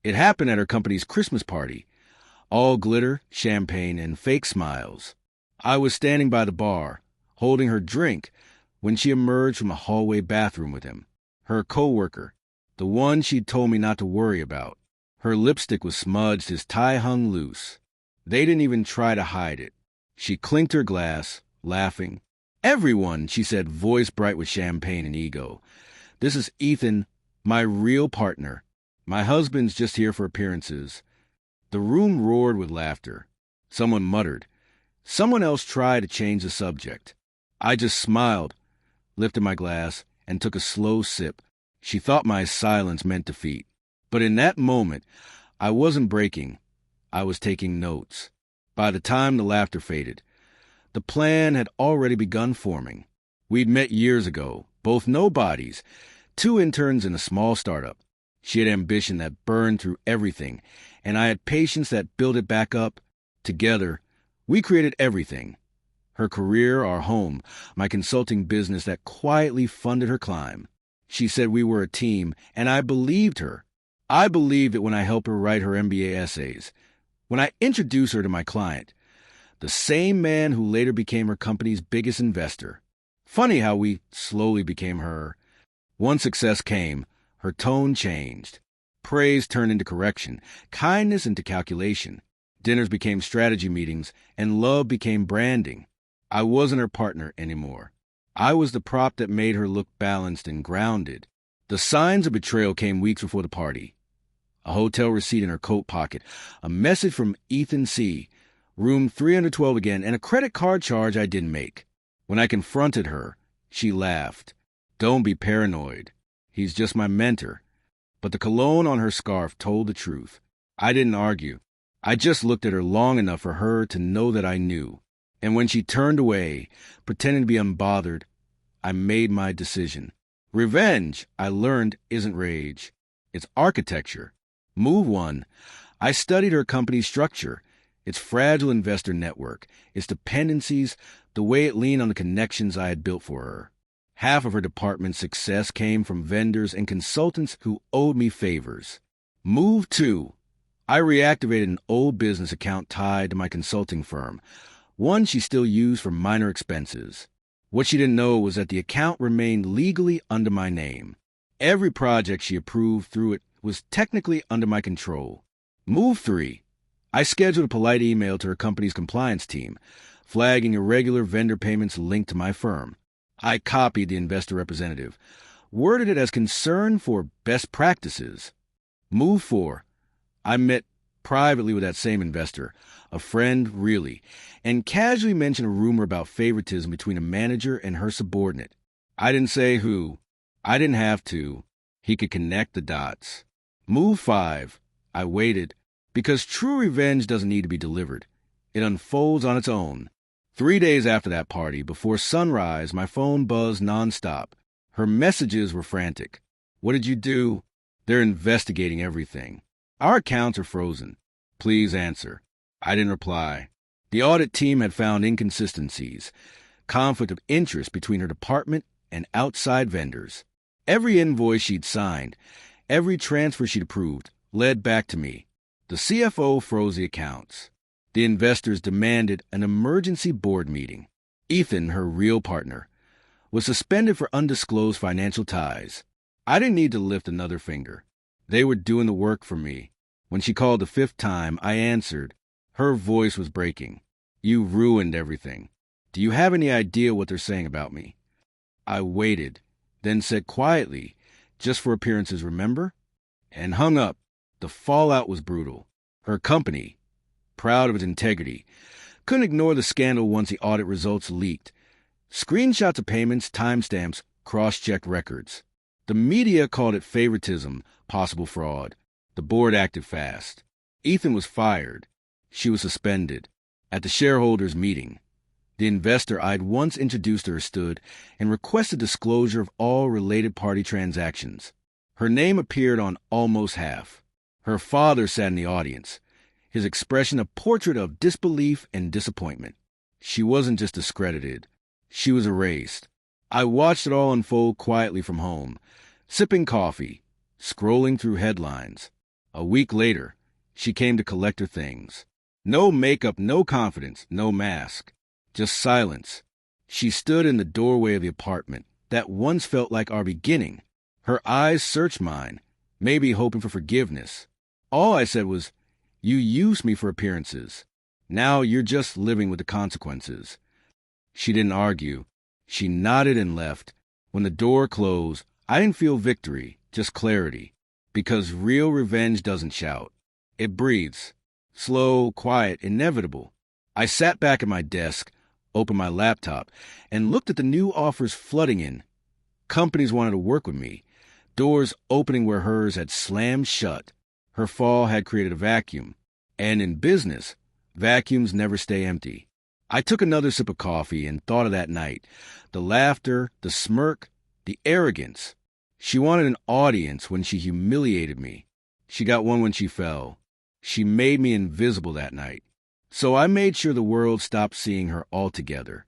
It happened at her company's Christmas party. All glitter, champagne, and fake smiles. I was standing by the bar, holding her drink, when she emerged from a hallway bathroom with him. Her coworker, the one she'd told me not to worry about. Her lipstick was smudged, his tie hung loose. They didn't even try to hide it. She clinked her glass, laughing. "Everyone," she said, voice bright with champagne and ego. "This is Ethan, my real partner. My husband's just here for appearances." The room roared with laughter. Someone muttered. Someone else tried to change the subject. I just smiled, lifted my glass, and took a slow sip. She thought my silence meant defeat. But in that moment, I wasn't breaking. I was taking notes. By the time the laughter faded, the plan had already begun forming. We'd met years ago, both nobodies, 2 interns in a small startup. She had ambition that burned through everything, and I had patience that built it back up. Together, we created everything. Her career, our home, my consulting business that quietly funded her climb. She said we were a team, and I believed her. I believed it when I helped her write her MBA essays, when I introduced her to my client, the same man who later became her company's biggest investor. Funny how we slowly became her. Once success came, her tone changed. Praise turned into correction, kindness into calculation. Dinners became strategy meetings, and love became branding. I wasn't her partner anymore. I was the prop that made her look balanced and grounded. The signs of betrayal came weeks before the party. A hotel receipt in her coat pocket, a message from Ethan C., room 312 again, and a credit card charge I didn't make. When I confronted her, she laughed. "Don't be paranoid. He's just my mentor." But the cologne on her scarf told the truth. I didn't argue. I just looked at her long enough for her to know that I knew. And when she turned away, pretending to be unbothered, I made my decision. Revenge, I learned, isn't rage. It's architecture. Move 1. I studied her company's structure, its fragile investor network, its dependencies, the way it leaned on the connections I had built for her. Half of her department's success came from vendors and consultants who owed me favors. Move 2. I reactivated an old business account tied to my consulting firm, one she still used for minor expenses. What she didn't know was that the account remained legally under my name. Every project she approved through it was technically under my control. Move 3. I scheduled a polite email to her company's compliance team, flagging irregular vendor payments linked to my firm. I copied the investor representative, worded it as concern for best practices. Move 4. I met privately with that same investor, a friend really, and casually mentioned a rumor about favoritism between a manager and her subordinate. I didn't say who. I didn't have to. He could connect the dots. Move 5. I waited, because true revenge doesn't need to be delivered. It unfolds on its own. 3 days after that party, before sunrise, my phone buzzed nonstop. Her messages were frantic. "What did you do?" "They're investigating everything. Our accounts are frozen. Please answer." I didn't reply. The audit team had found inconsistencies, conflict of interest between her department and outside vendors. Every invoice she'd signed, every transfer she'd approved, led back to me. The CFO froze the accounts. The investors demanded an emergency board meeting. Ethan, her real partner, was suspended for undisclosed financial ties. I didn't need to lift another finger. They were doing the work for me. When she called the 5th time, I answered. Her voice was breaking. "You ruined everything. Do you have any idea what they're saying about me?" I waited, then said quietly, "Just for appearances, remember?" And hung up. The fallout was brutal. Her company, proud of its integrity, couldn't ignore the scandal once the audit results leaked. Screenshots of payments, timestamps, cross-checked records. The media called it favoritism, possible fraud. The board acted fast. Ethan was fired. She was suspended. At the shareholders' meeting, the investor I'd once introduced her stood and requested disclosure of all related party transactions. Her name appeared on almost half. Her father sat in the audience, his expression a portrait of disbelief and disappointment. She wasn't just discredited. She was erased. I watched it all unfold quietly from home, sipping coffee, scrolling through headlines. A week later, she came to collect her things. No makeup, no confidence, no mask. Just silence. She stood in the doorway of the apartment that once felt like our beginning. Her eyes searched mine, maybe hoping for forgiveness. All I said was, "You used me for appearances. Now you're just living with the consequences." She didn't argue. She nodded and left. When the door closed, I didn't feel victory, just clarity. Because real revenge doesn't shout. It breathes. Slow, quiet, inevitable. I sat back at my desk, opened my laptop, and looked at the new offers flooding in. Companies wanted to work with me. Doors opening where hers had slammed shut. Her fall had created a vacuum. And in business, vacuums never stay empty. I took another sip of coffee and thought of that night. The laughter, the smirk, the arrogance. She wanted an audience when she humiliated me. She got one when she fell. She made me invisible that night. So I made sure the world stopped seeing her altogether.